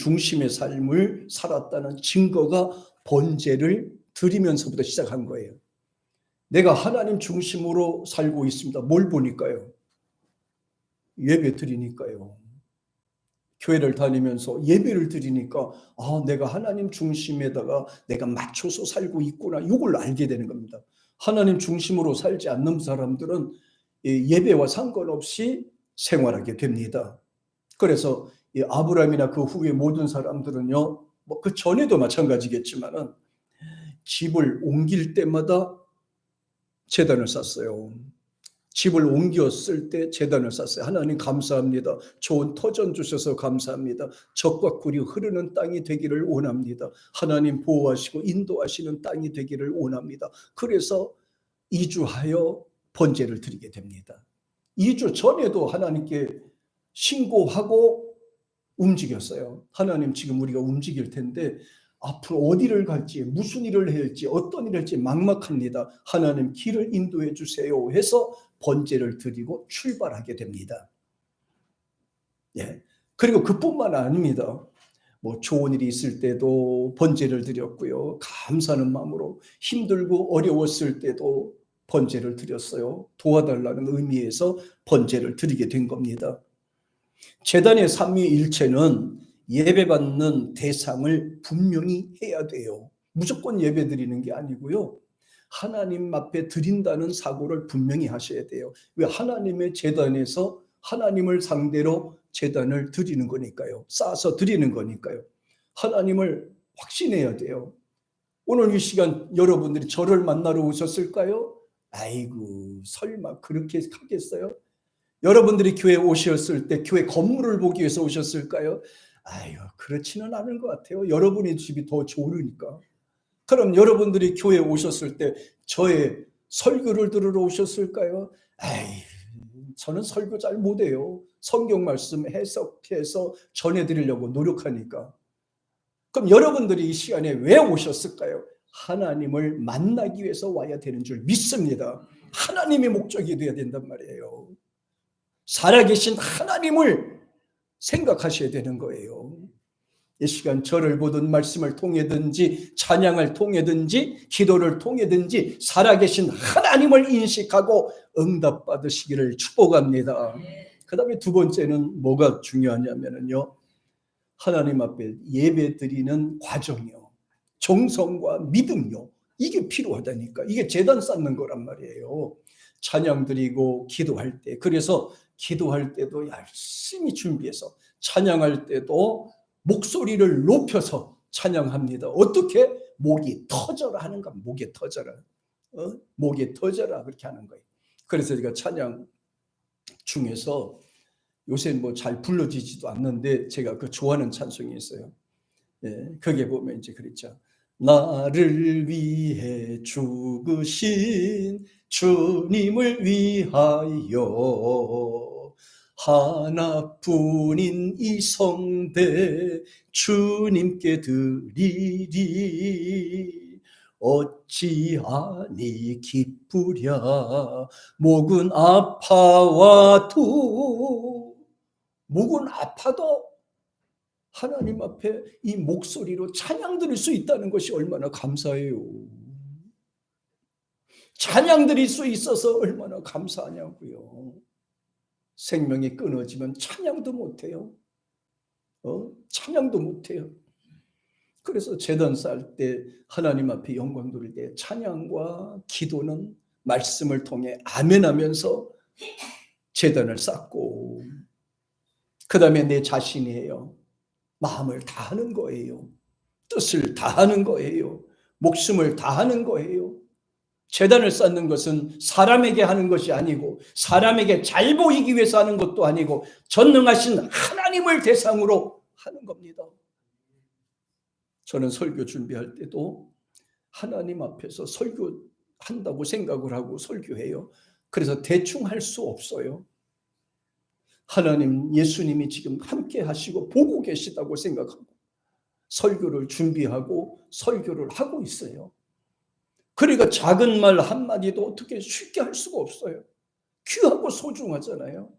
중심의 삶을 살았다는 증거가 번제를 드리면서부터 시작한 거예요. 내가 하나님 중심으로 살고 있습니다. 뭘 보니까요? 예배 드리니까요. 교회를 다니면서 예배를 드리니까 내가 하나님 중심에다가 내가 맞춰서 살고 있구나, 이걸 알게 되는 겁니다. 하나님 중심으로 살지 않는 사람들은 예배와 상관없이 생활하게 됩니다. 그래서 아브라함이나 그 후에 모든 사람들은요, 뭐 그 전에도 마찬가지겠지만은 집을 옮길 때마다 제단을 쌓았어요. 집을 옮겼을 때 제단을 쌓았어요. 하나님 감사합니다. 좋은 터전 주셔서 감사합니다. 적과 꿀이 흐르는 땅이 되기를 원합니다. 하나님 보호하시고 인도하시는 땅이 되기를 원합니다. 그래서 이주하여 번제를 드리게 됩니다. 2주 전에도 하나님께 신고하고 움직였어요. 하나님, 지금 우리가 움직일 텐데 앞으로 어디를 갈지, 무슨 일을 해야 할지, 어떤 일을 할지 막막합니다. 하나님, 길을 인도해 주세요 해서 번제를 드리고 출발하게 됩니다. 예. 그리고 그뿐만 아닙니다. 뭐 좋은 일이 있을 때도 번제를 드렸고요. 감사하는 마음으로 힘들고 어려웠을 때도 번제를 드렸어요. 도와달라는 의미에서 번제를 드리게 된 겁니다. 제단의 삼위일체는 예배받는 대상을 분명히 해야 돼요. 무조건 예배 드리는 게 아니고요. 하나님 앞에 드린다는 사고를 분명히 하셔야 돼요. 왜? 하나님의 제단에서 하나님을 상대로 제단을 드리는 거니까요. 쌓아서 드리는 거니까요. 하나님을 확신해야 돼요. 오늘 이 시간 여러분들이 저를 만나러 오셨을까요? 아이고, 설마 그렇게 하겠어요? 여러분들이 교회에 오셨을 때 교회 건물을 보기 위해서 오셨을까요? 아유, 그렇지는 않을 것 같아요. 여러분의 집이 더 좋으니까. 그럼 여러분들이 교회에 오셨을 때 저의 설교를 들으러 오셨을까요? 아이, 저는 설교 잘 못해요. 성경 말씀 해석해서 전해드리려고 노력하니까. 그럼 여러분들이 이 시간에 왜 오셨을까요? 하나님을 만나기 위해서 와야 되는 줄 믿습니다. 하나님의 목적이 되어야 된단 말이에요. 살아계신 하나님을 생각하셔야 되는 거예요. 이 시간 저를 보든 말씀을 통해든지 찬양을 통해든지 기도를 통해든지 살아계신 하나님을 인식하고 응답받으시기를 축복합니다. 그 다음에 두 번째는 뭐가 중요하냐면요, 하나님 앞에 예배 드리는 과정이요, 정성과 믿음요, 이게 필요하다니까. 이게 제단 쌓는 거란 말이에요. 찬양 드리고 기도할 때, 그래서 기도할 때도 열심히 준비해서, 찬양할 때도 목소리를 높여서 찬양합니다. 어떻게? 목이 터져라 하는 거. 목이 터져라. 목이 터져라, 그렇게 하는 거예요. 그래서 제가 찬양 중에서 요새 뭐 잘 불러지지도 않는데 제가 그 좋아하는 찬송이 있어요. 예, 거기에 보면 이제 그랬죠. 나를 위해 죽으신 주님을 위하여 하나뿐인 이 성대 주님께 드리리. 어찌하니 기쁘랴 목은 아파와도. 목은 아파도 하나님 앞에 이 목소리로 찬양 드릴 수 있다는 것이 얼마나 감사해요. 찬양 드릴 수 있어서 얼마나 감사하냐고요. 생명이 끊어지면 찬양도 못해요. 찬양도 못해요. 그래서 제단 쌓을 때, 하나님 앞에 영광 돌릴 때 찬양과 기도는 말씀을 통해 아멘하면서 제단을 쌓고, 그 다음에 내 자신이에요. 마음을 다하는 거예요. 뜻을 다하는 거예요. 목숨을 다하는 거예요. 제단을 쌓는 것은 사람에게 하는 것이 아니고, 사람에게 잘 보이기 위해서 하는 것도 아니고, 전능하신 하나님을 대상으로 하는 겁니다. 저는 설교 준비할 때도 하나님 앞에서 설교한다고 생각을 하고 설교해요. 그래서 대충 할 수 없어요. 하나님, 예수님이 지금 함께 하시고 보고 계시다고 생각하고 설교를 준비하고 설교를 하고 있어요. 그러니까 작은 말 한마디도 어떻게 쉽게 할 수가 없어요. 귀하고 소중하잖아요.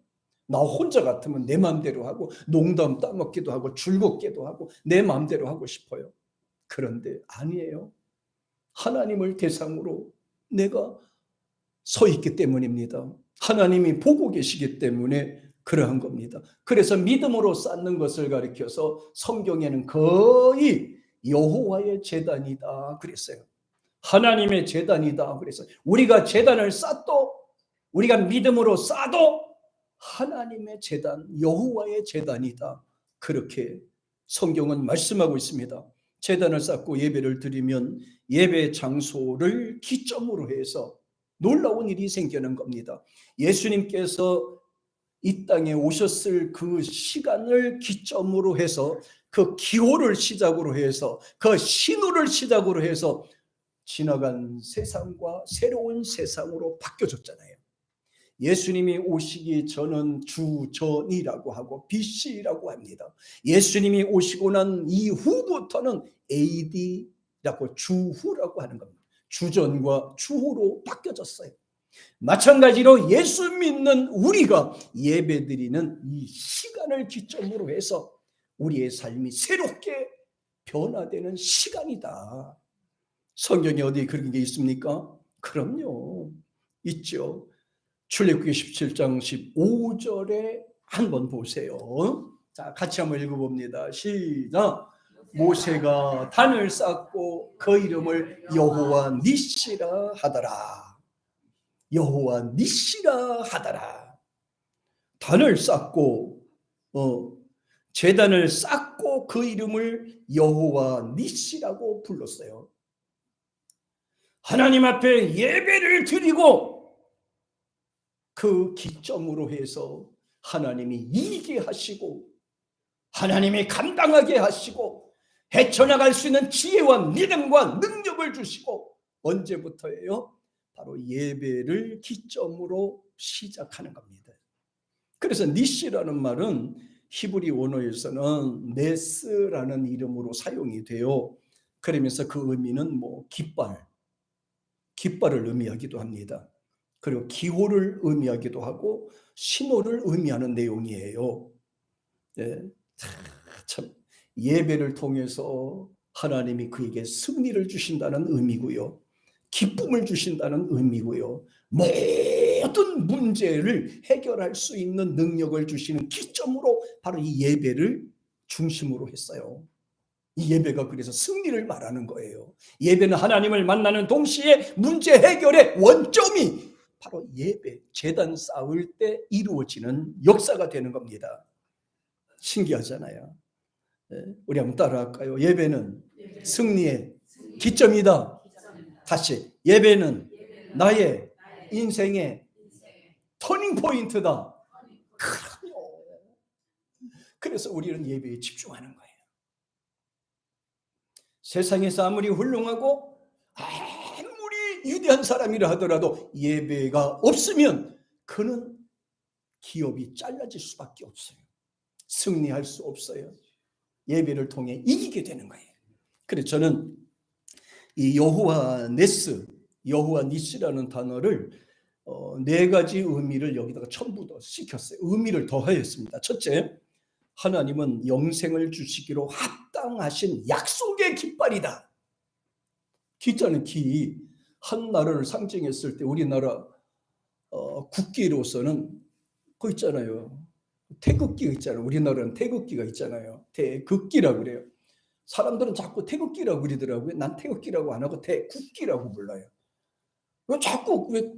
나 혼자 같으면 내 마음대로 하고 농담 따먹기도 하고 즐겁게도 하고 내 마음대로 하고 싶어요. 그런데 아니에요. 하나님을 대상으로 내가 서 있기 때문입니다. 하나님이 보고 계시기 때문에 그러한 겁니다. 그래서 믿음으로 쌓는 것을 가리켜서 성경에는 거의 여호와의 제단이다 그랬어요. 하나님의 제단이다 그랬어요. 우리가 제단을 쌓도, 우리가 믿음으로 쌓도 하나님의 제단, 여호와의 제단이다, 그렇게 성경은 말씀하고 있습니다. 제단을 쌓고 예배를 드리면 예배 장소를 기점으로 해서 놀라운 일이 생기는 겁니다. 예수님께서 이 땅에 오셨을 그 시간을 기점으로 해서, 그 기호를 시작으로 해서, 그 신호를 시작으로 해서 지나간 세상과 새로운 세상으로 바뀌어졌잖아요. 예수님이 오시기 전은 주전이라고 하고 BC라고 합니다. 예수님이 오시고 난 이후부터는 AD라고, 주후라고 하는 겁니다. 주전과 주후로 바뀌어졌어요. 마찬가지로 예수 믿는 우리가 예배드리는 이 시간을 기점으로 해서 우리의 삶이 새롭게 변화되는 시간이다. 성경에 어디 그런 게 있습니까? 그럼요, 있죠. 출애굽기 17장 15절에 한번 보세요. 자, 같이 한번 읽어봅니다. 시작. 모세가 단을 쌓고 그 이름을 여호와 니시라 하더라. 여호와 니시라 하더라. 단을 쌓고 제단을 쌓고 그 이름을 여호와 니시라고 불렀어요. 하나님 앞에 예배를 드리고 그 기점으로 해서 하나님이 이기게 하시고 하나님이 감당하게 하시고 헤쳐나갈 수 있는 지혜와 믿음과 능력을 주시고, 언제부터예요? 바로 예배를 기점으로 시작하는 겁니다. 그래서 니시라는 말은 히브리 원어에서는 네스라는 이름으로 사용이 돼요. 그러면서 그 의미는 깃발을 의미하기도 합니다. 그리고 기호를 의미하기도 하고 신호를 의미하는 내용이에요. 네. 참, 예배를 통해서 하나님이 그에게 승리를 주신다는 의미고요, 기쁨을 주신다는 의미고요, 모든 문제를 해결할 수 있는 능력을 주시는 기점으로 바로 이 예배를 중심으로 했어요. 이 예배가 그래서 승리를 말하는 거예요. 예배는 하나님을 만나는 동시에 문제 해결의 원점이 바로 예배, 제단 쌓을 때 이루어지는 역사가 되는 겁니다. 신기하잖아요. 우리 한번 따라할까요? 예배는 승리의 기점이다. 다시, 예배는 나의 인생의 터닝 포인트다. 그럼요. 그래서 우리는 예배에 집중하는 거예요. 세상에서 아무리 훌륭하고 아무리 위대한 사람이라 하더라도 예배가 없으면 그는 기업이 잘라질 수밖에 없어요. 승리할 수 없어요. 예배를 통해 이기게 되는 거예요. 그래서 저는 이 여호와 네스, 여호와 니시라는 단어를 네 가지 의미를 여기다가 전부 더 시켰어요. 의미를 더하였습니다. 첫째, 하나님은 영생을 주시기로 합당하신 약속의 깃발이다. 기자는 기, 한 나라를 상징했을 때 우리나라 국기로서는 그거 있잖아요. 태극기가 있잖아요. 우리나라는 태극기가 있잖아요. 태극기라고 그래요. 사람들은 자꾸 태극기라고 그러더라고요. 난 태극기라고 안 하고 태국기라고 불러요. 왜 자꾸 왜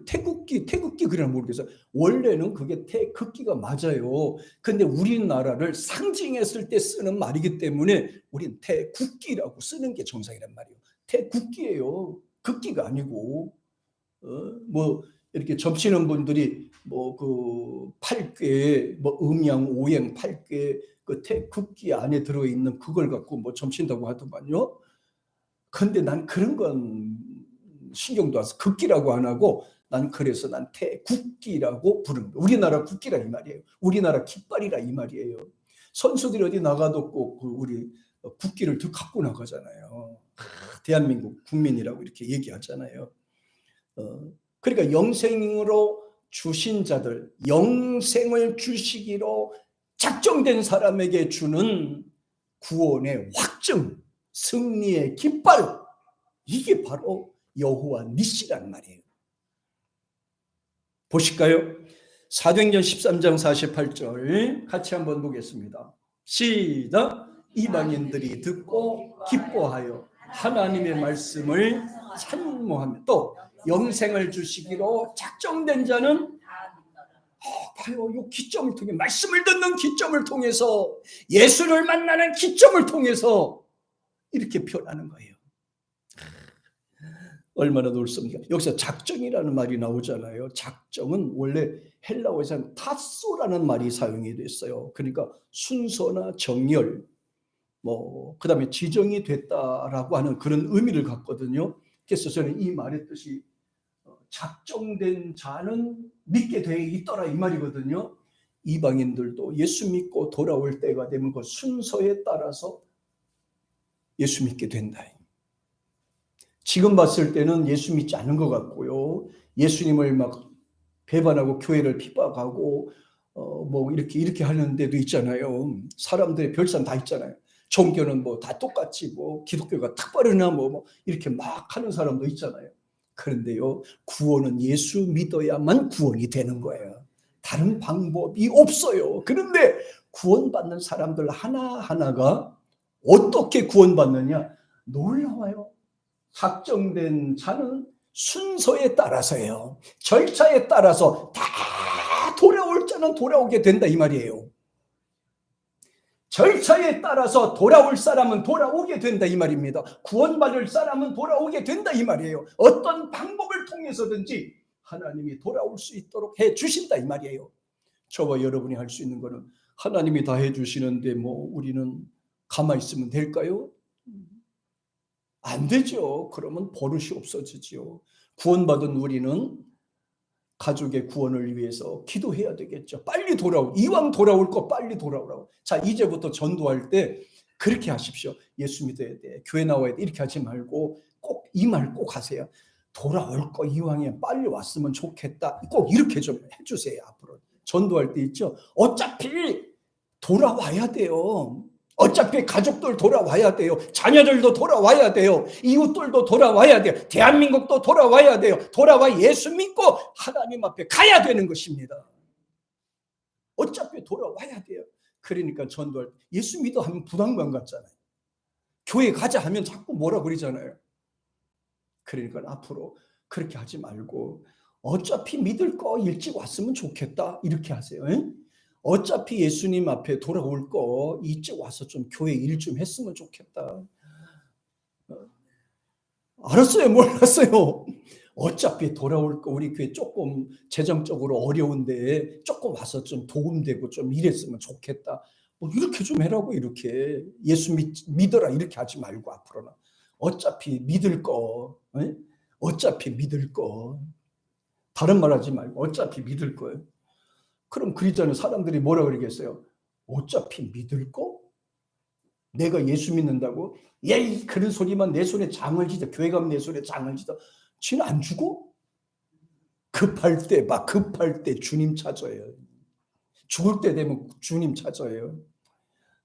태극기 그러나 모르겠어요. 원래는 그게 태극기가 맞아요. 근데 우리나라를 상징했을 때 쓰는 말이기 때문에 우린 태국기라고 쓰는 게 정상이란 말이에요. 태국기예요. 극기가 아니고. 이렇게 점치는 분들이 그 8개 음양 오행 8개 그 태극기 안에 들어있는 그걸 갖고 점친다고 하더만요. 근데 난 그런 건 신경도 안 써. 극기라고 안 하고 그래서 난 태국기라고 부르는 거예요. 우리나라 국기라 이 말이에요. 우리나라 깃발이라 이 말이에요. 선수들이 어디 나가도 꼭 우리 국기를 들 갖고 나가잖아요. 대한민국 국민이라고 이렇게 얘기하잖아요. 그러니까 영생으로 주신 자들, 영생을 주시기로 작정된 사람에게 주는 구원의 확증, 승리의 깃발, 이게 바로 여호와 니시란 말이에요. 보실까요? 사도행전 13장 48절 같이 한번 보겠습니다. 시작. 이방인들이 듣고 기뻐하여 하나님의 말씀을 찬모하며 또 영생을 주시기로 작정된 자는 봐요. 이 기점을 통해 말씀을 듣는 기점을 통해서 예수를 만나는 기점을 통해서 이렇게 표현하는 거예요. 얼마나 놀랍습니까? 여기서 작정이라는 말이 나오잖아요. 작정은 원래 헬라어에서는 타소라는 말이 사용이 됐어요. 그러니까 순서나 정렬, 그다음에 지정이 됐다라고 하는 그런 의미를 갖거든요. 그래서 저는 이 말의 뜻이 작정된 자는 믿게 돼 있더라 이 말이거든요. 이방인들도 예수 믿고 돌아올 때가 되면 그 순서에 따라서 예수 믿게 된다. 지금 봤을 때는 예수 믿지 않은 것 같고요. 예수님을 막 배반하고 교회를 핍박하고 이렇게 하는 데도 있잖아요. 사람들의 별산 다 있잖아요. 종교는 다 똑같이 기독교가 특별하나 이렇게 막 하는 사람도 있잖아요. 그런데요, 구원은 예수 믿어야만 구원이 되는 거예요. 다른 방법이 없어요. 그런데 구원받는 사람들 하나하나가 어떻게 구원받느냐? 놀라워요. 작정된 자는 순서에 따라서예요. 절차에 따라서 다 돌아올 자는 돌아오게 된다 이 말이에요. 절차에 따라서 돌아올 사람은 돌아오게 된다 이 말입니다. 구원받을 사람은 돌아오게 된다 이 말이에요. 어떤 방법을 통해서든지 하나님이 돌아올 수 있도록 해 주신다 이 말이에요. 저와 여러분이 할 수 있는 거는 하나님이 다 해 주시는데 우리는 가만히 있으면 될까요? 안 되죠. 그러면 버릇이 없어지죠. 구원받은 우리는 가족의 구원을 위해서 기도해야 되겠죠. 빨리 이왕 돌아올 거 빨리 돌아오라고. 자, 이제부터 전도할 때 그렇게 하십시오. 예수 믿어야 돼, 교회 나와야 돼, 이렇게 하지 말고 꼭 이 말 꼭 하세요. 돌아올 거 이왕에 빨리 왔으면 좋겠다. 꼭 이렇게 좀 해주세요. 앞으로 전도할 때 있죠. 어차피 돌아와야 돼요. 어차피 가족들 돌아와야 돼요. 자녀들도 돌아와야 돼요. 이웃들도 돌아와야 돼요. 대한민국도 돌아와야 돼요. 돌아와 예수 믿고 하나님 앞에 가야 되는 것입니다. 어차피 돌아와야 돼요. 그러니까 전도할 때 예수 믿어 하면 부담감 같잖아요. 교회 가자 하면 자꾸 뭐라 그러잖아요. 그러니까 앞으로 그렇게 하지 말고 어차피 믿을 거 일찍 왔으면 좋겠다 이렇게 하세요. 어차피 예수님 앞에 돌아올 거 이쪽 와서 좀 교회 일 좀 했으면 좋겠다. 알았어요? 몰랐어요? 어차피 돌아올 거 우리 교회 조금 재정적으로 어려운데 조금 와서 좀 도움되고 좀 일했으면 좋겠다. 이렇게 좀 해라고. 이렇게 예수 믿어라 이렇게 하지 말고 앞으로는 어차피 믿을 거, 어차피 믿을 거, 다른 말 하지 말고 어차피 믿을 거예요. 그럼 그러잖아요. 사람들이 뭐라 그러겠어요? 어차피 믿을 거? 내가 예수 믿는다고? 예이 그런 소리만 내 손에 장을 지져. 교회 가면 내 손에 장을 지져. 지는 안 죽어? 급할 때 주님 찾아요. 죽을 때 되면 주님 찾아요.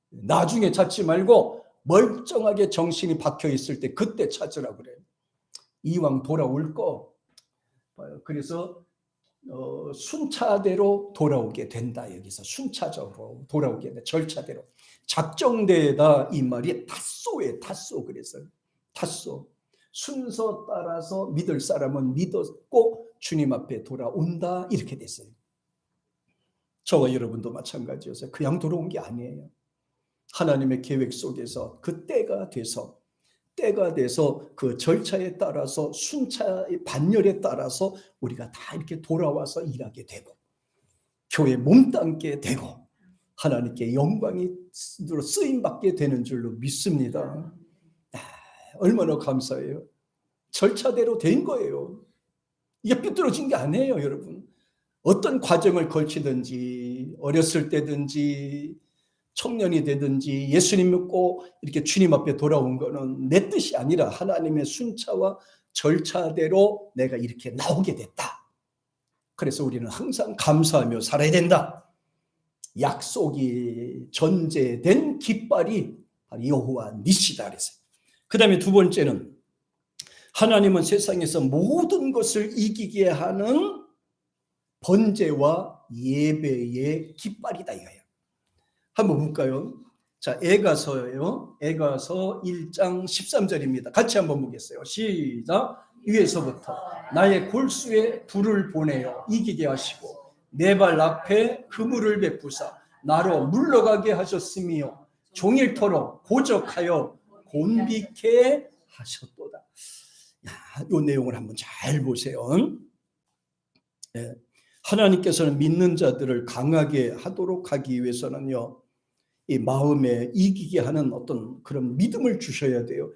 나중에 찾지 말고 멀쩡하게 정신이 박혀 있을 때 그때 찾으라 그래요. 이왕 돌아올 거. 그래서 순차대로 돌아오게 된다. 여기서 순차적으로 돌아오게 된다. 절차대로. 작정되다 이 말이 타소예요. 타소. 그래서 타소. 순서 따라서 믿을 사람은 믿었고 주님 앞에 돌아온다. 이렇게 됐어요. 저와 여러분도 마찬가지였어요. 그냥 돌아온 게 아니에요. 하나님의 계획 속에서 그 때가 돼서 그 절차에 따라서 순차의 반열에 따라서 우리가 다 이렇게 돌아와서 일하게 되고 교회 몸담게 되고 하나님께 영광이 쓰임받게 되는 줄로 믿습니다. 얼마나 감사해요. 절차대로 된 거예요. 이게 삐뚤어진 게 아니에요. 여러분, 어떤 과정을 걸치든지 어렸을 때든지 청년이 되든지 예수님 믿고 이렇게 주님 앞에 돌아온 거는 내 뜻이 아니라 하나님의 순차와 절차대로 내가 이렇게 나오게 됐다. 그래서 우리는 항상 감사하며 살아야 된다. 약속이 전제된 깃발이 바로 여호와 니시다 그랬어요. 그 다음에 두 번째는 하나님은 세상에서 모든 것을 이기게 하는 번제와 예배의 깃발이다 이거예요. 한번 볼까요? 자, 에가서요. 에가서 1장 13절입니다. 같이 한번 보겠어요. 시작. 위에서부터 나의 골수에 불을 보내어 이기게 하시고 내 발 앞에 그물을 베푸사 나로 물러가게 하셨으며 종일토록 고적하여 곤비케 하셨도다. 이 내용을 한번 잘 보세요. 네. 하나님께서는 믿는 자들을 강하게 하도록 하기 위해서는요, 이 마음에 이기게 하는 어떤 그런 믿음을 주셔야 돼요.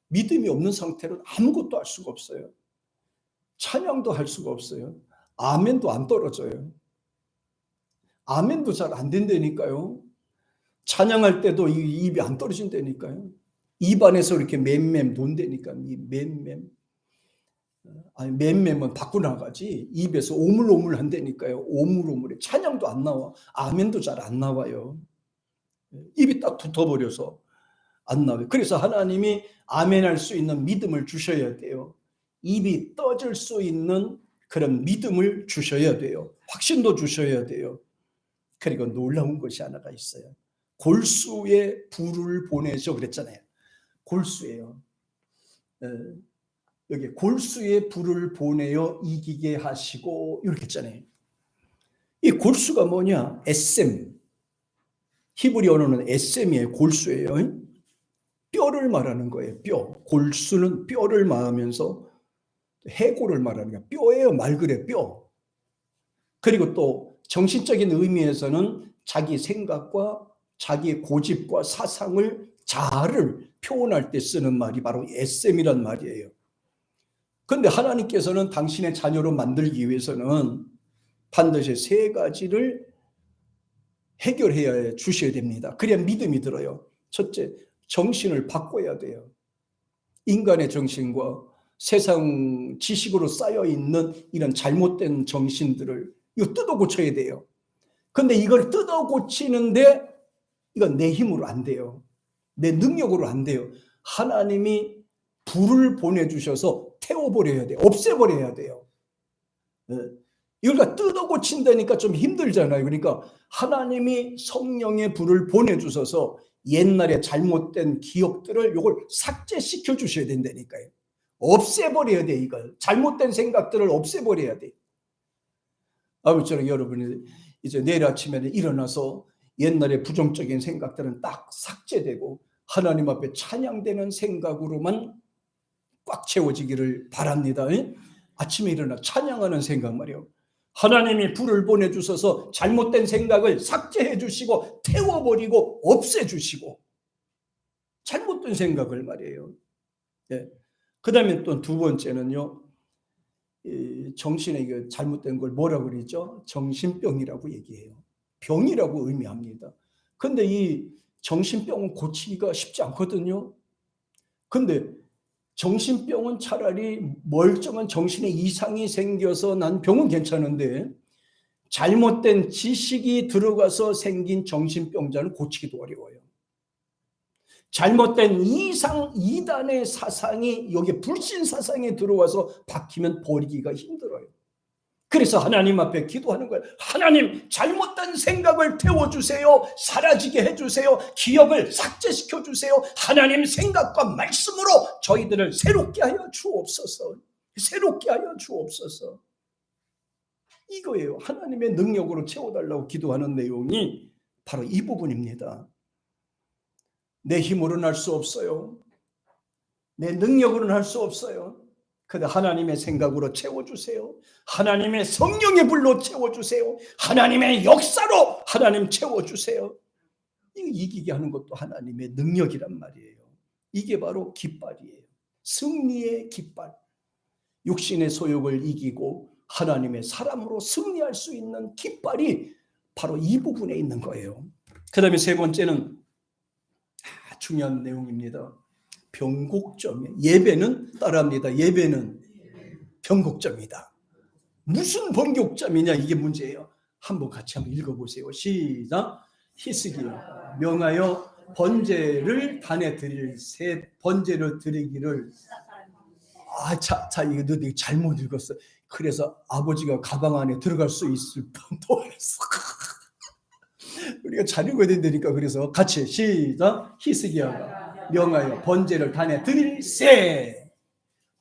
믿음이 없는 상태로는 아무것도 할 수가 없어요. 찬양도 할 수가 없어요. 아멘도 안 떨어져요. 아멘도 잘 안 된다니까요. 찬양할 때도 입이 안 떨어진다니까요. 입 안에서 이렇게 맴맴 돈다니까요. 이 맴맴. 아니, 맴맴은 밖으로 나가지 입에서 오물오물 한다니까요. 오물오물해. 찬양도 안 나와. 아멘도 잘 안 나와요. 입이 딱 붙어버려서 안 나와요. 그래서 하나님이 아멘할 수 있는 믿음을 주셔야 돼요. 입이 떠질 수 있는 그런 믿음을 주셔야 돼요. 확신도 주셔야 돼요. 그리고 놀라운 것이 하나가 있어요. 골수에 불을 보내셔 그랬잖아요. 골수예요. 여기 골수에 불을 보내어 이기게 하시고 이렇게 했잖아요. 이 골수가 뭐냐? 에셈. 히브리 언어는 에셈이에요. 골수예요. 뼈를 말하는 거예요. 뼈. 골수는 뼈를 말하면서 해골을 말하는 거예요. 뼈예요. 말 그래 뼈. 그리고 또 정신적인 의미에서는 자기 생각과 자기 고집과 사상을 자아를 표현할 때 쓰는 말이 바로 에셈이란 말이에요. 그런데 하나님께서는 당신의 자녀로 만들기 위해서는 반드시 세 가지를 해결해야 주셔야 됩니다. 그래야 믿음이 들어요. 첫째, 정신을 바꿔야 돼요. 인간의 정신과 세상 지식으로 쌓여있는 이런 잘못된 정신들을 이거 뜯어 고쳐야 돼요. 근데 이걸 뜯어 고치는데 이건 내 힘으로 안 돼요. 내 능력으로 안 돼요. 하나님이 불을 보내주셔서 태워버려야 돼요. 없애버려야 돼요. 이걸 뜯어 고친다니까 좀 힘들잖아요. 그러니까 하나님이 성령의 불을 보내주셔서 옛날에 잘못된 기억들을 이걸 삭제시켜 주셔야 된다니까요. 없애버려야 돼. 이걸 잘못된 생각들을 없애버려야 돼. 아무쪼록 여러분이 이제 내일 아침에 일어나서 옛날에 부정적인 생각들은 딱 삭제되고 하나님 앞에 찬양되는 생각으로만 꽉 채워지기를 바랍니다. 아침에 일어나 찬양하는 생각 말이에요. 하나님이 불을 보내주셔서 잘못된 생각을 삭제해 주시고 태워버리고 없애주시고 잘못된 생각을 말이에요. 네. 그 다음에 또 두 번째는요, 정신에 잘못된 걸 뭐라고 그러죠? 정신병이라고 얘기해요. 병이라고 의미합니다. 근데 이 정신병은 고치기가 쉽지 않거든요. 근데 정신병은 차라리 멀쩡한 정신에 이상이 생겨서 난 병은 괜찮은데 잘못된 지식이 들어가서 생긴 정신병자는 고치기도 어려워요. 잘못된 이단의 사상이 여기 불신 사상에 들어와서 박히면 버리기가 힘들어요. 그래서 하나님 앞에 기도하는 거예요. 하나님, 잘못된 생각을 태워주세요. 사라지게 해주세요. 기억을 삭제시켜 주세요. 하나님 생각과 말씀으로 저희들을 새롭게 하여 주옵소서. 새롭게 하여 주옵소서. 이거예요. 하나님의 능력으로 채워달라고 기도하는 내용이 바로 이 부분입니다. 내 힘으로는 할 수 없어요. 내 능력으로는 할 수 없어요. 그런데 하나님의 생각으로 채워주세요. 하나님의 성령의 불로 채워주세요. 하나님의 역사로 하나님 채워주세요. 이기게 하는 것도 하나님의 능력이란 말이에요. 이게 바로 깃발이에요. 승리의 깃발. 육신의 소욕을 이기고 하나님의 사람으로 승리할 수 있는 깃발이 바로 이 부분에 있는 거예요. 그 다음에 세 번째는 중요한 내용입니다. 변곡점이에요. 예배는 따라합니다. 예배는 변곡점이다. 무슨 번격점이냐, 이게 문제예요. 한번 같이 한번 읽어보세요. 시작. 히스기야 명하여 번제를 단에 드릴 새 번제를 드리기를. 이거 너 잘못 읽었어. 그래서 아버지가 가방 안에 들어갈 수 있을 뻔도 했어. 우리가 잘 읽어야 된다니까. 그래서 같이 시작. 히스기야가 명하여 번제를 단에 드릴 새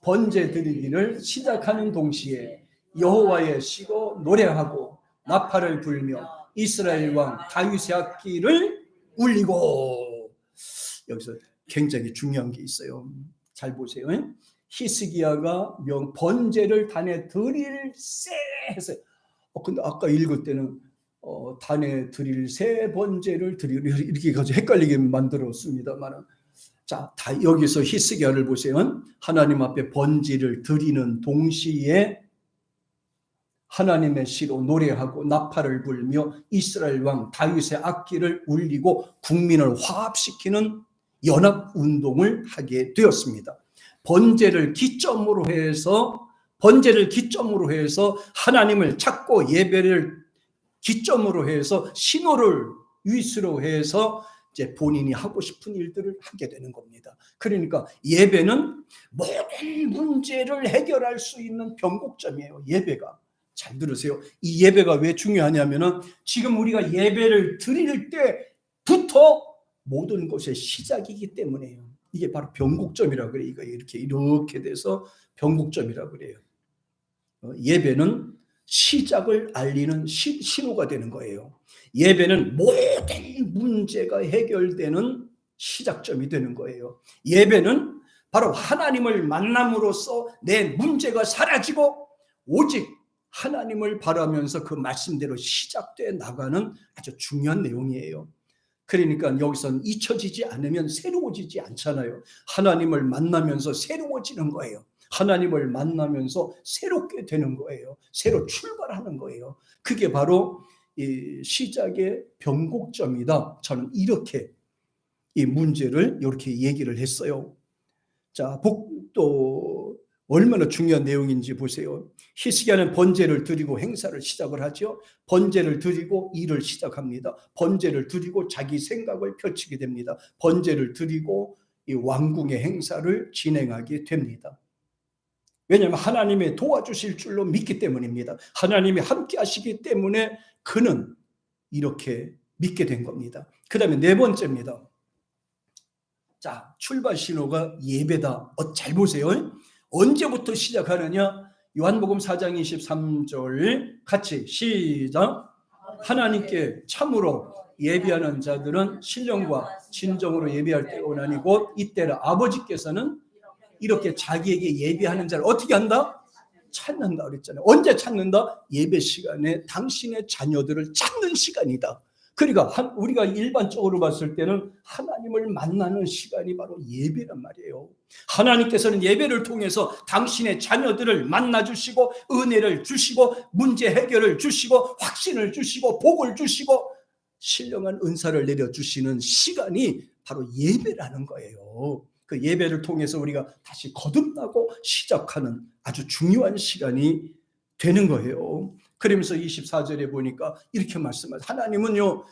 번제 드리기를 시작하는 동시에 여호와의 시고 노래하고 나팔을 불며 이스라엘 왕 다윗의 악기를 울리고. 여기서 굉장히 중요한 게 있어요. 잘 보세요. 히스기야가 번제를 단에 드릴 새 했어요. 근데 아까 읽을 때는 단에 드릴 새 번제를 드리려 이렇게 가지고 헷갈리게 만들었습니다만, 자, 여기서 히스기야를 보세요. 하나님 앞에 번제를 드리는 동시에 하나님의 시로 노래하고 나팔을 불며 이스라엘 왕 다윗의 악기를 울리고 국민을 화합시키는 연합운동을 하게 되었습니다. 번제를 기점으로 해서 하나님을 찾고 예배를 기점으로 해서 신호를 위수로 해서 이제 본인이 하고 싶은 일들을 하게 되는 겁니다. 그러니까 예배는 모든 문제를 해결할 수 있는 변곡점이에요. 예배가. 잘 들으세요. 이 예배가 왜 중요하냐면은 지금 우리가 예배를 드릴 때부터 모든 것의 시작이기 때문에요. 이게 바로 변곡점이라고 그래요. 이렇게 돼서 변곡점이라고 그래요. 예배는 시작을 알리는 신호가 되는 거예요. 예배는 모든 문제가 해결되는 시작점이 되는 거예요. 예배는 바로 하나님을 만남으로써 내 문제가 사라지고 오직 하나님을 바라면서 그 말씀대로 시작돼 나가는 아주 중요한 내용이에요. 그러니까 여기서는 잊혀지지 않으면 새로워지지 않잖아요. 하나님을 만나면서 새로워지는 거예요. 하나님을 만나면서 새롭게 되는 거예요. 새로 출발하는 거예요. 그게 바로 이 시작의 변곡점이다. 저는 이렇게 이 문제를 이렇게 얘기를 했어요. 자, 또 얼마나 중요한 내용인지 보세요. 히스기야는 번제를 드리고 행사를 시작을 하죠. 번제를 드리고 일을 시작합니다. 번제를 드리고 자기 생각을 펼치게 됩니다. 번제를 드리고 이 왕궁의 행사를 진행하게 됩니다. 왜냐하면 하나님이 도와주실 줄로 믿기 때문입니다. 하나님이 함께 하시기 때문에 그는 이렇게 믿게 된 겁니다. 그 다음에 네 번째입니다. 자, 출발 신호가 예배다. 잘 보세요. 언제부터 시작하느냐? 요한복음 4장 23절 같이 시작. 하나님께 참으로 예비하는 자들은 신령과 진정으로 예비할 때가 오나니 곧 이때라. 아버지께서는 이렇게 자기에게 예비하는 자를 어떻게 한다? 찾는다 그랬잖아요. 언제 찾는다? 예배 시간에 당신의 자녀들을 찾는 시간이다. 그러니까 우리가 일반적으로 봤을 때는 하나님을 만나는 시간이 바로 예배란 말이에요. 하나님께서는 예배를 통해서 당신의 자녀들을 만나주시고 은혜를 주시고 문제 해결을 주시고 확신을 주시고 복을 주시고 신령한 은사를 내려주시는 시간이 바로 예배라는 거예요. 그 예배를 통해서 우리가 다시 거듭나고 시작하는 아주 중요한 시간이 되는 거예요. 그러면서 24절에 보니까 이렇게 말씀하세요. 하나님은요,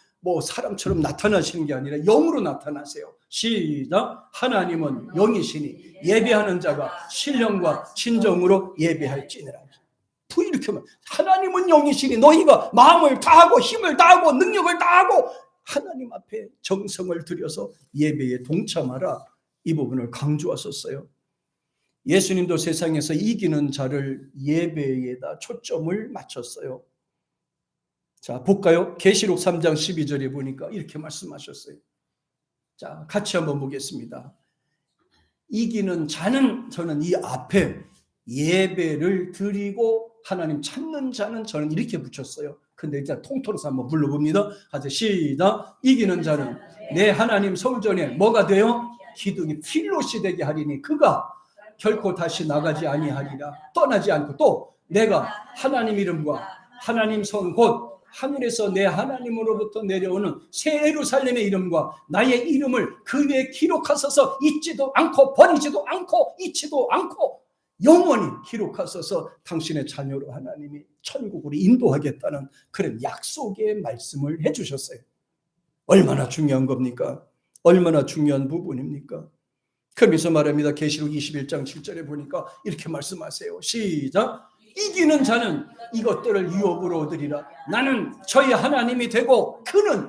사람처럼 나타나시는 게 아니라 영으로 나타나세요. 시작. 하나님은 영이시니 예배하는 자가 신령과 진정으로 예배할지니라. 이렇게 말. 하나님은 영이시니 너희가 마음을 다하고 힘을 다하고 능력을 다하고 하나님 앞에 정성을 들여서 예배에 동참하라. 이 부분을 강조하셨어요. 예수님도 세상에서 이기는 자를 예배에다 초점을 맞췄어요. 자, 볼까요? 계시록 3장 12절에 보니까 이렇게 말씀하셨어요. 자, 같이 한번 보겠습니다. 이기는 자는, 저는 이 앞에 예배를 드리고 하나님 찾는 자는 저는 이렇게 붙였어요. 근데 일단 통틀어서 한번 불러봅니다. 같이 시작. 이기는 자는 내 하나님 성전에 뭐가 돼요? 기둥이 필롯이 되게 하리니 그가 결코 다시 나가지 아니하리라. 떠나지 않고 또 내가 하나님 이름과 하나님 성 곧 하늘에서 내 하나님으로부터 내려오는 새 예루살렘의 이름과 나의 이름을 그 위에 기록하소서 잊지도 않고 버리지도 않고 잊지도 않고 영원히 기록하셔서 당신의 자녀로 하나님이 천국으로 인도하겠다는 그런 약속의 말씀을 해주셨어요. 얼마나 중요한 겁니까? 얼마나 중요한 부분입니까? 그러면서 말합니다. 계시록 21장 7절에 보니까 이렇게 말씀하세요. 시작. 이기는 자는 이것들을 유업으로 얻으리라. 나는 저희 하나님이 되고 그는